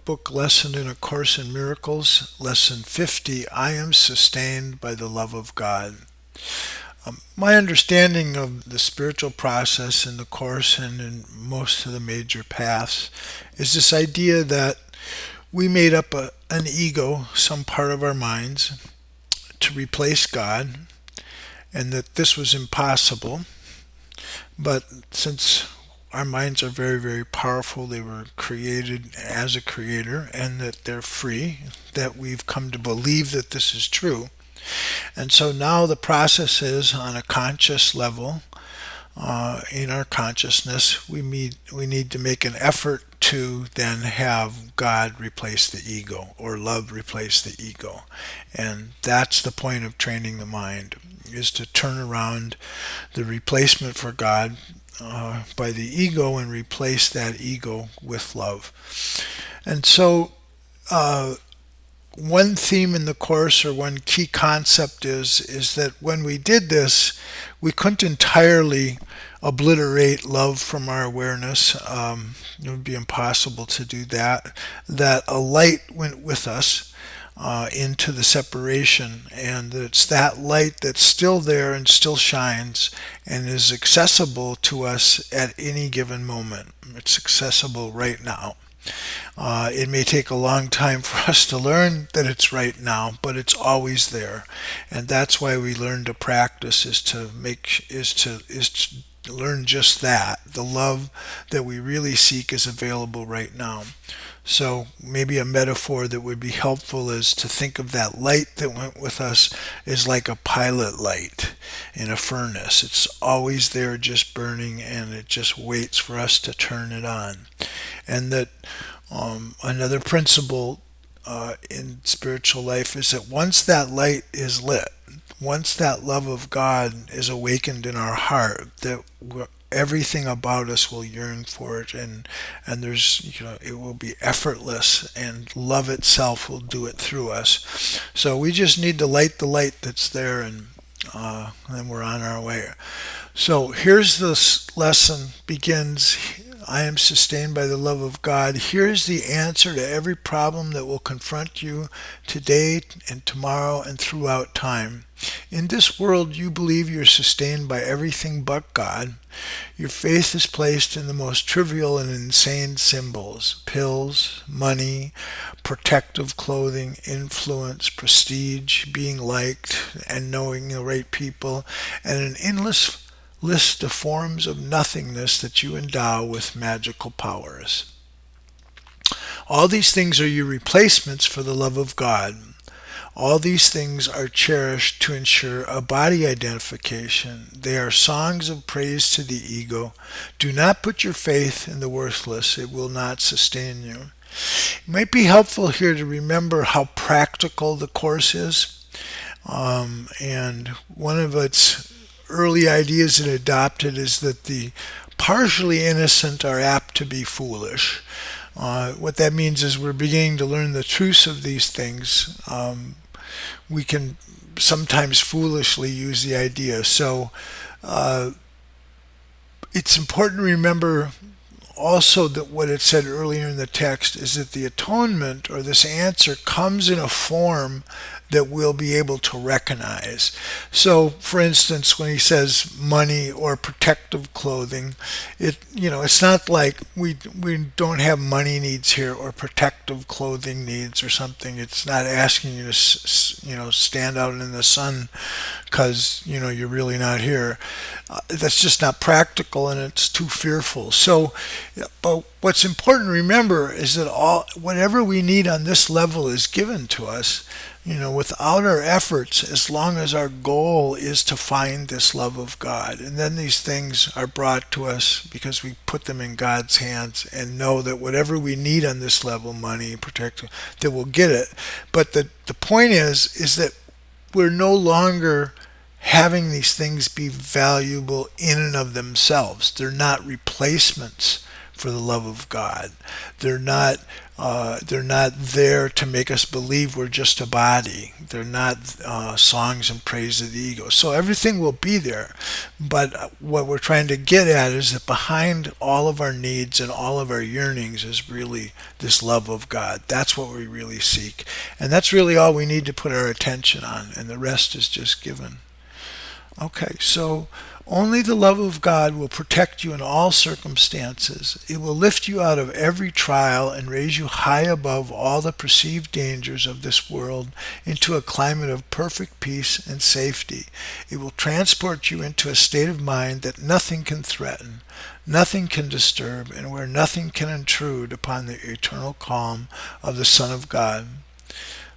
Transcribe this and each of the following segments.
Workbook Lesson in A Course in Miracles, Lesson 50, I am sustained by the love of God. My understanding of the spiritual process in the Course and in most of the major paths is this idea that we made up an ego, some part of our minds, to replace God, and that this was impossible. But since our minds are very, very powerful, they were created as a creator, and that they're free, that we've come to believe that this is true. And so now the process is on a conscious level. In our consciousness, we need to make an effort to then have God replace the ego, or love replace the ego. And that's the point of training the mind, is to turn around the replacement for God by the ego and replace that ego with love. And so one theme in the Course, or one key concept, is that when we did this, we couldn't entirely obliterate love from our awareness. It would be impossible to do that. That a light went with us into the separation, and it's that light that's still there and still shines and is accessible to us at any given moment. It's accessible right now. It may take a long time for us to learn that it's right now, but it's always there, and that's why we learn to practice, is to learn just that. The love that we really seek is available right now. So maybe a metaphor that would be helpful is to think of that light that went with us as like a pilot light in a furnace. It's always there, just burning, and it just waits for us to turn it on. And that another principle in spiritual life is that once that light is lit, once that love of God is awakened in our heart, that everything about us will yearn for it, and there's, it will be effortless, and love itself will do it through us. So we just need to light the light that's there, and then we're on our way. So here's this lesson begins. I am sustained by the love of God. Here's the answer to every problem that will confront you today and tomorrow and throughout time. In this world, you believe you're sustained by everything but God. Your faith is placed in the most trivial and insane symbols: pills, money, protective clothing, influence, prestige, being liked, and knowing the right people, and an endless list of forms of nothingness that you endow with magical powers. All these things are your replacements for the love of God. All these things are cherished to ensure a body identification. They are songs of praise to the ego. Do not put your faith in the worthless. It will not sustain you. It might be helpful here to remember how practical the Course is. And one of its early ideas it adopted is that the partially innocent are apt to be foolish. What that means is we're beginning to learn the truths of these things. We can sometimes foolishly use the idea. So it's important to remember also that what it said earlier in the text is that the atonement, or this answer, comes in a form that we'll be able to recognize. So, for instance, when he says money or protective clothing, it's not like we don't have money needs here or protective clothing needs or something. It's not asking you to stand out in the sun because you're really not here. That's just not practical, and it's too fearful. So, but what's important to remember is that whatever we need on this level is given to us. Without our efforts, as long as our goal is to find this love of God. And then these things are brought to us because we put them in God's hands and know that whatever we need on this level, money, protection, that we'll get it. But the point is that we're no longer having these things be valuable in and of themselves. They're not replacements for the love of God. They're not They're not there to make us believe we're just a body. They're not songs and praise of the ego. So everything will be there. But what we're trying to get at is that behind all of our needs and all of our yearnings is really this love of God. That's what we really seek. And that's really all we need to put our attention on. And the rest is just given. Okay, so only the love of God will protect you in all circumstances. It will lift you out of every trial and raise you high above all the perceived dangers of this world into a climate of perfect peace and safety. It will transport you into a state of mind that nothing can threaten, nothing can disturb, and where nothing can intrude upon the eternal calm of the Son of God.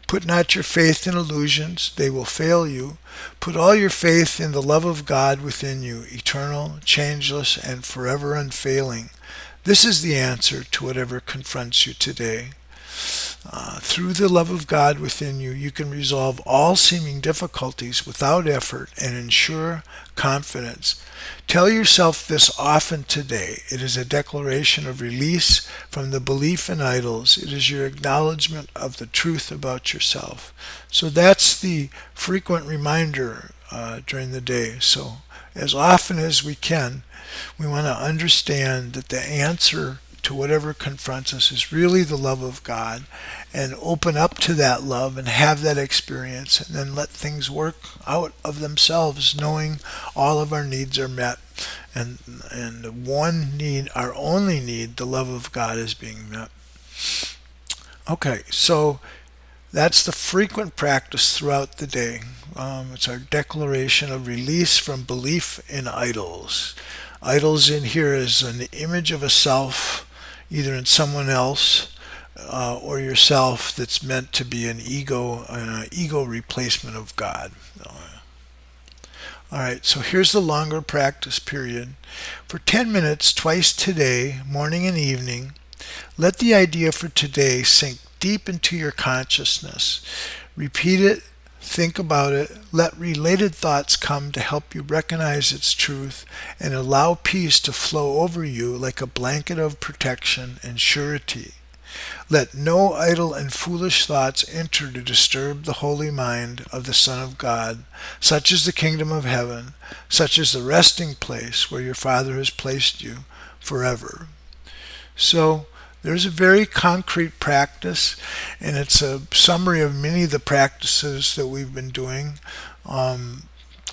Put not your faith in illusions, they will fail you. Put all your faith in the love of God within you, eternal, changeless, and forever unfailing. This is the answer to whatever confronts you today. Through the love of God within you, you can resolve all seeming difficulties without effort and ensure confidence. Tell yourself this often today. It is a declaration of release from the belief in idols. It is your acknowledgement of the truth about yourself. So that's the frequent reminder during the day. So as often as we can, we want to understand that the answer to whatever confronts us is really the love of God, and open up to that love and have that experience, and then let things work out of themselves, knowing all of our needs are met, and one need, our only need, the love of God, is being met. Okay, so that's the frequent practice throughout the day. It's our declaration of release from belief in idols. Idols in here is an image of a self, either in someone else or yourself, that's meant to be an ego replacement of God. All right, so here's the longer practice period. For 10 minutes twice today, morning and evening, let the idea for today sink deep into your consciousness. Repeat it, think about it, let related thoughts come to help you recognize its truth, and allow peace to flow over you like a blanket of protection and surety. Let no idle and foolish thoughts enter to disturb the holy mind of the Son of God. Such is the kingdom of heaven, such is the resting place where your Father has placed you forever. So, there's a very concrete practice, and it's a summary of many of the practices that we've been doing,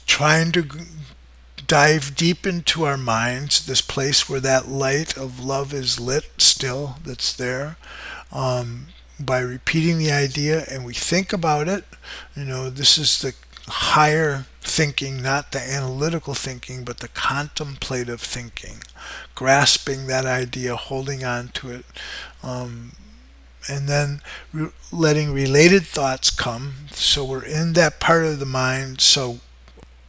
trying to dive deep into our minds, this place where that light of love is lit still, that's there, by repeating the idea, and we think about it. This is the higher thinking, not the analytical thinking, but the contemplative thinking, grasping that idea, holding on to it, and then letting related thoughts come. So we're in that part of the mind, so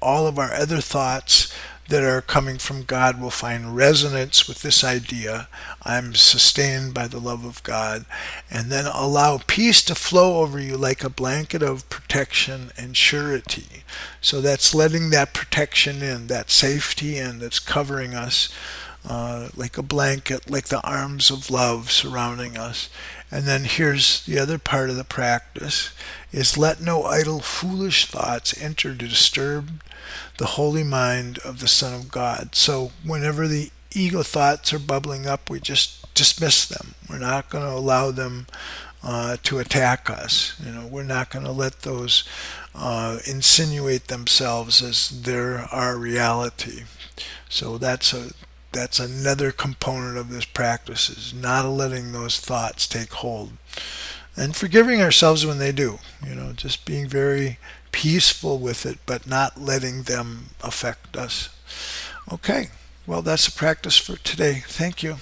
all of our other thoughts that are coming from God will find resonance with this idea. I'm sustained by the love of God. And then allow peace to flow over you like a blanket of protection and surety. So that's letting that protection in, that safety in, that's covering us like a blanket, like the arms of love surrounding us. And then here's the other part of the practice, is let no idle foolish thoughts enter to disturb the holy mind of the Son of God. So whenever the ego thoughts are bubbling up, we just dismiss them. We're not going to allow them to attack us. We're not going to let those insinuate themselves as they're our reality. So that's another component of this practice, is not letting those thoughts take hold, and forgiving ourselves when they do. Just being very peaceful with it, but not letting them affect us. Okay, well, that's a practice for today. Thank you.